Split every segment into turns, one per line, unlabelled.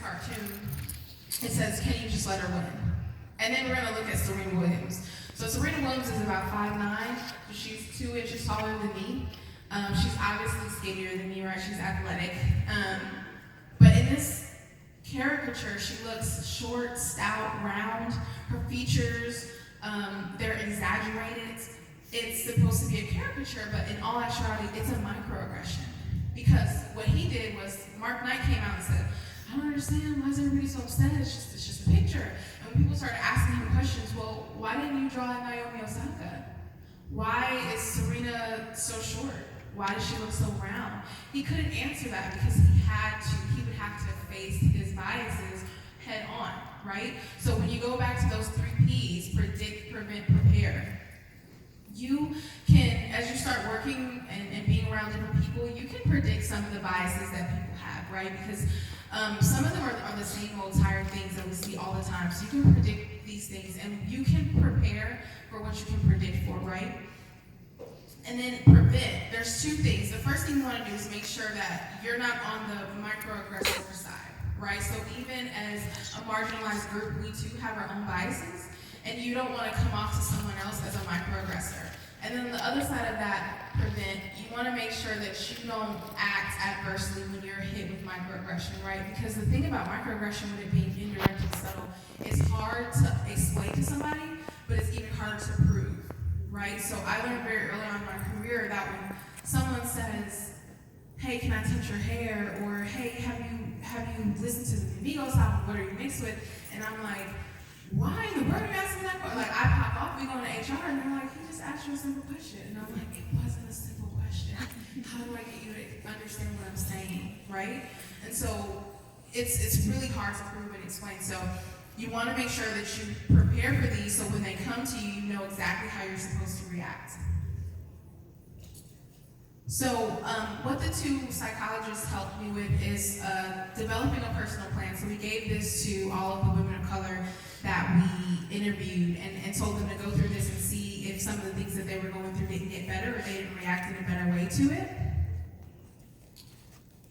cartoon, it says, "Can you just let her win?" And then we're going to look at Serena Williams. So Serena Williams is about 5'9", so she's 2 inches taller than me. She's obviously skinnier than me, right? She's athletic. But in this caricature, she looks short, stout, round. Her features, they're exaggerated. It's supposed to be a caricature, but in all actuality, it's a microaggression. Because what he did was, Mark Knight came out and said, "I don't understand, why is everybody so upset? It's just a picture." And when people started asking him questions, well, why didn't you draw Naomi Osaka? Why is Serena so short? Why does she look so round? He couldn't answer that because he would have to face his biases head on, right? So when you go back to those 3 Ps, predict, prevent, prepare, you can, as you start working and being around different people, you can predict some of the biases that people have, right? Because some of them are the same old tired things that we see all the time. So you can predict these things, and you can prepare for what you can predict for, right? And then prevent. There's 2 things. The first thing you want to do is make sure that you're not on the microaggressor side, right? So even as a marginalized group, we too have our own biases, and you don't want to come off to someone else as a microaggressor. And then the other side of that, prevent, you want to make sure that you don't act adversely when you're hit with microaggression, right? Because the thing about microaggression, with it being indirect and subtle, it's hard to explain to somebody, but it's even harder to prove, right? So I learned very early on in my career that when someone says, "Hey, can I touch your hair?" or "Hey, have you listened to the Migos album? What are you mixed with?" And I'm like, "Why in the world are you asking that question?" Like, I pop off, we go to HR, and they're like, "He just asked you a simple question." And I'm like, "It wasn't a simple question. How do I get you to understand what I'm saying?" Right? And so it's really hard to prove and explain. So you want to make sure that you prepare for these, so when they come to you, you know exactly how you're supposed to react. So what the 2 psychologists helped me with is developing a personal plan. So we gave this to all of the women of color that we interviewed and told them to go through this and see if some of the things that they were going through didn't get better or they didn't react in a better way to it.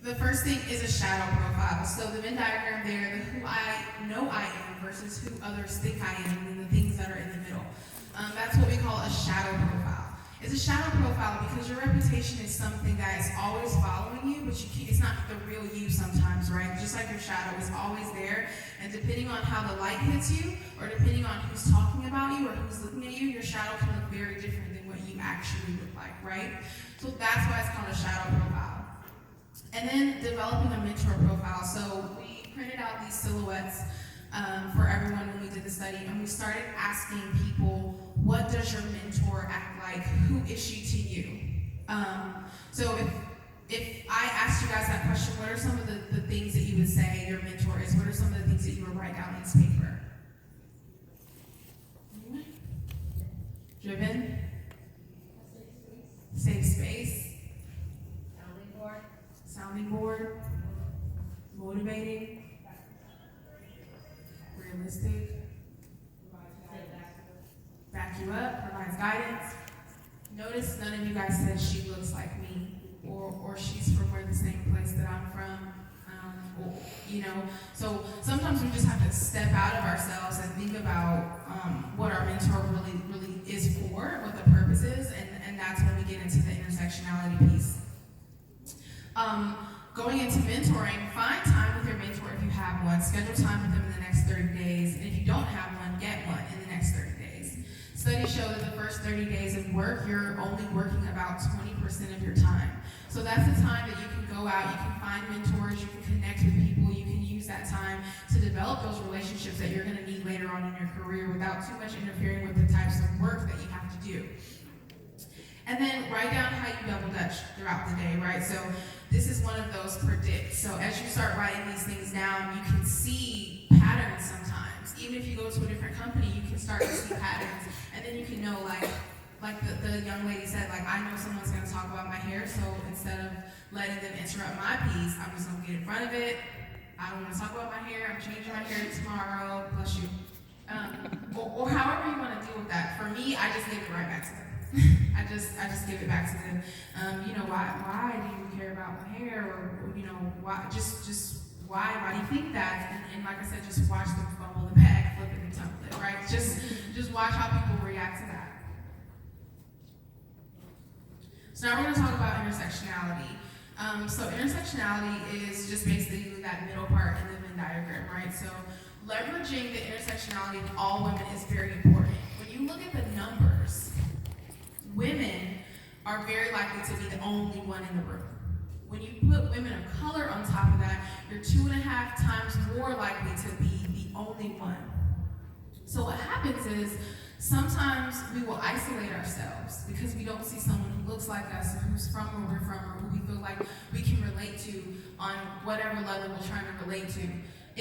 The first thing is a shadow profile. So the Venn diagram there, the who I know I am versus who others think I am, and the things that are in the middle. That's what we call a shadow profile. It's a shadow profile because your reputation is something that is always following you, but it's not the real you sometimes, right? Just like your shadow is always there, and depending on how the light hits you, or depending on who's talking about you or who's looking at you, your shadow can look very different than what you actually look like, right? So that's why it's called a shadow profile. And then developing a mentor profile. So we printed out these silhouettes for everyone when we did the study, and we started asking people, what does your mentor act like? Who is she to you? So if I asked you guys that question, what are some of the things that you would say your mentor is? What are some of the things that you would write down on this paper? Driven? Safe space? Sounding board? Motivating? Realistic? Back you up, provides guidance. Notice none of you guys said she looks like me, or she's from the same place that I'm from. So sometimes we just have to step out of ourselves and think about what our mentor really is for, what the purpose is, and that's when we get into the intersectionality piece. Going into mentoring, find time with your mentor if you have one. Schedule time with them in the next 30 days. And if you don't have one, get one in the next 30 days. Studies show that the first 30 days of work, you're only working about 20% of your time. So that's the time that you can go out, you can find mentors, you can connect with people, you can use that time to develop those relationships that you're going to need later on in your career without too much interfering with the types of work that you have to do. And then write down how you double dutch throughout the day, right? So this is one of those predicts. So as you start writing these things down, you can see patterns sometimes. Even if you go to a different company, you can start to see patterns. And then you can know, like the young lady said, like, I know someone's going to talk about my hair, so instead of letting them interrupt my piece, I'm just going to get in front of it. I don't want to talk about my hair. I'm changing my hair tomorrow. Bless you. Or however you want to deal with that. For me, I just give it right back to them. I just give it back to them. Why do you care about my hair? Or why? Just Why do you think that? And like I said, just watch them fumble the bag, flip it and tumble it, right? Just watch how people react to that. So now we're going to talk about intersectionality. So intersectionality is just basically that middle part in the Venn diagram, right? So leveraging the intersectionality of all women is very important. When you look at the numbers, women are very likely to be the only one in the room. When you put women of color on top of that, you're 2.5 times more likely to be the only one. So what happens is, sometimes we will isolate ourselves because we don't see someone who looks like us or who's from where we're from or who we feel like we can relate to on whatever level we're trying to relate to.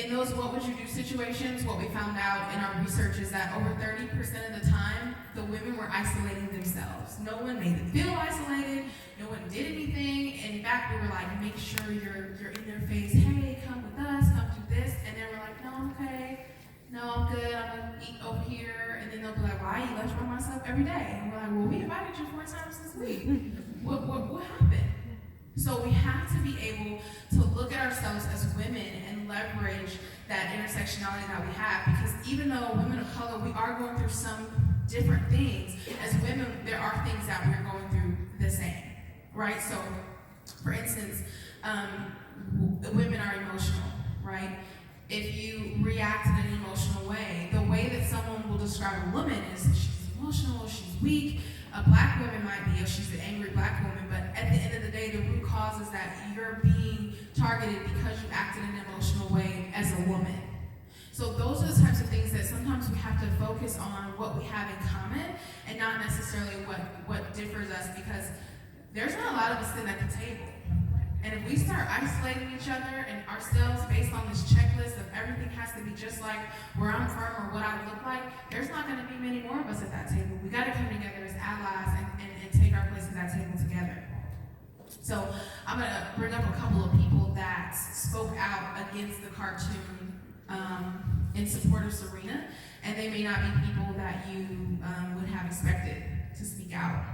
In those what would you do situations, what we found out in our research is that over 30% of the time, the women were isolating themselves. No one made them feel isolated, no one did anything. In fact, we were like, make sure you're in their face, hey, come with us, come do this. And they were like, no, I'm okay. No, I'm good, I'm gonna eat over here. And then they'll be like, why I eat lunch by myself every day? And we're like, well, we invited you 4 times this week. What happened? So we have to be able to look at ourselves as women and leverage that intersectionality that we have, because even though women of color, we are going through some different things, as women, there are things that we're going through the same, right? So, for instance, women are emotional, right? If you react in an emotional way, the way that someone will describe a woman is she's emotional, she's weak. A black woman might be, she's an angry black woman, but at the end of the day, the root cause is that you're being targeted because you acted in an emotional way as a woman. So those are the types of things that sometimes we have to focus on what we have in common and not necessarily what differs us, because there's not a lot of us sitting at the table. And if we start isolating each other and ourselves based on this checklist of everything has to be just like where I'm from or what I look like, there's not going to be many more of us at that table. We got to come together as allies and take our place at that table together. So I'm going to bring up a couple of people that spoke out against the cartoon in support of Serena, and they may not be people that you would have expected to speak out.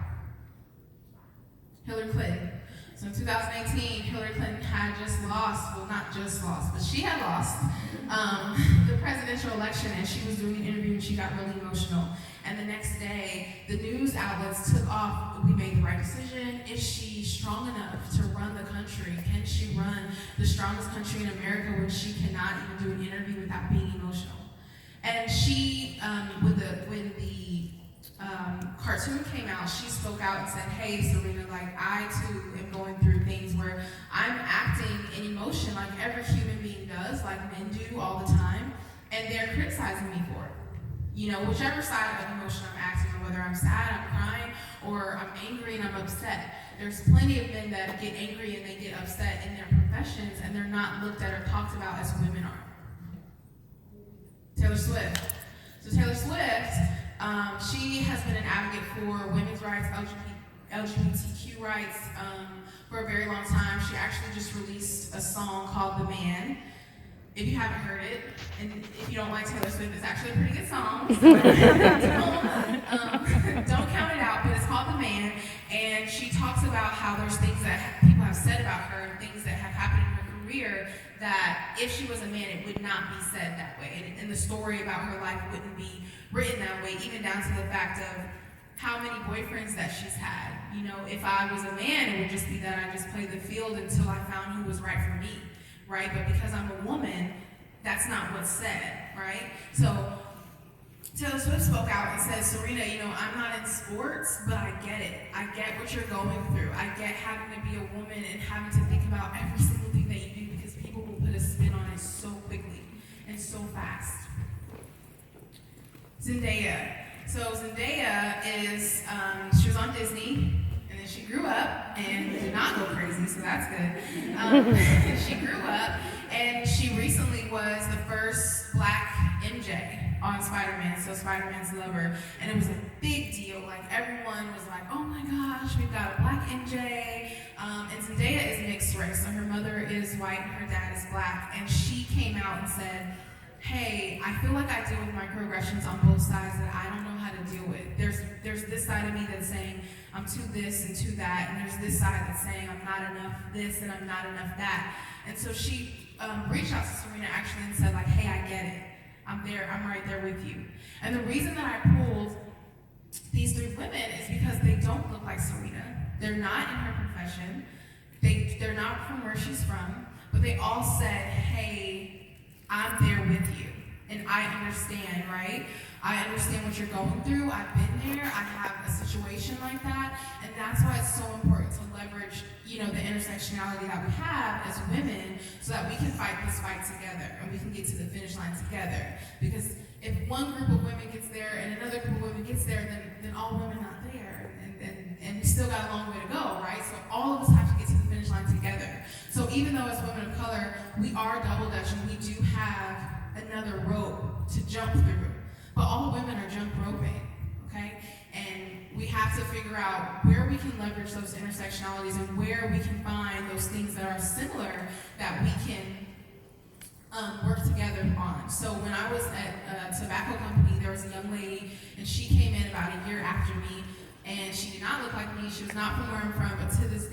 Hillary Clinton. So in 2018, Hillary Clinton had just lost, well, not just lost, but she had lost the presidential election, and she was doing an interview and she got really emotional. And the next day, the news outlets took off, we made the right decision. Is she strong enough to run the country? Can she run the strongest country in America when she cannot even do an interview without being emotional? And she, when the cartoon came out, she spoke out and said, hey, Serena, like, I too am going through things where I'm acting in emotion like every human being does, like men do all the time, and they're criticizing me for it. You know, whichever side of emotion I'm acting on, whether I'm sad, I'm crying, or I'm angry and I'm upset. There's plenty of men that get angry and they get upset in their professions, and they're not looked at or talked about as women are. Taylor Swift. So Taylor Swift, she has been an advocate for women's rights, LGBTQ rights for a very long time. She actually just released a song called The Man. If you haven't heard it, and if you don't like Taylor Swift, it's actually a pretty good song. So don't count it out, but it's called The Man. And she talks about how there's things that people have said about her and things that have happened in her career that if she was a man, it would not be said that way. And the story about her life wouldn't be written that way, even down to the fact of how many boyfriends that she's had. You know, if I was a man, it would just be that I just played the field until I found who was right for me, right? But because I'm a woman, that's not what's said, right? So Taylor Swift spoke out and said, Serena, you know, I'm not in sports, but I get it. I get what you're going through. I get having to be a woman and having to think about every single thing that you do, because people will put a spin on it so quickly and so fast. Zendaya. So Zendaya is, she was on Disney, and then she grew up and did not go crazy, so that's good. She grew up, and she recently was the first Black MJ on Spider-Man, so Spider-Man's lover, and it was a big deal. Like, everyone was like, oh my gosh, we've got a Black MJ, and Zendaya is mixed race, so her mother is white and her dad is Black, and she came out and said, hey, I feel like I deal with microaggressions on both sides that I don't know how to deal with. There's this side of me that's saying I'm too this and too that, and there's this side that's saying I'm not enough this and I'm not enough that. And so she reached out to Serena actually and said like, hey, I get it. I'm there, I'm right there with you. And the reason that I pulled these 3 women is because they don't look like Serena. They're not in her profession. They're not from where she's from, but they all said, hey, I'm there with you. And I understand, right? I understand what you're going through. I've been there. I have a situation like that. And that's why it's so important to leverage, the intersectionality that we have as women so that we can fight this fight together and we can get to the finish line together. Because if one group of women gets there and another group of women gets there, then all women not there. And we still got a long way to go, right? So all of us have to get to the finish line together. So even though as women of color, we are double dutching, we do have another rope to jump through. But all women are jump roping, okay? And we have to figure out where we can leverage those intersectionalities and where we can find those things that are similar that we can work together on. So when I was at a tobacco company, there was a young lady, and she came in about a year after me, and she did not look like me. She was not from where I'm from, but to this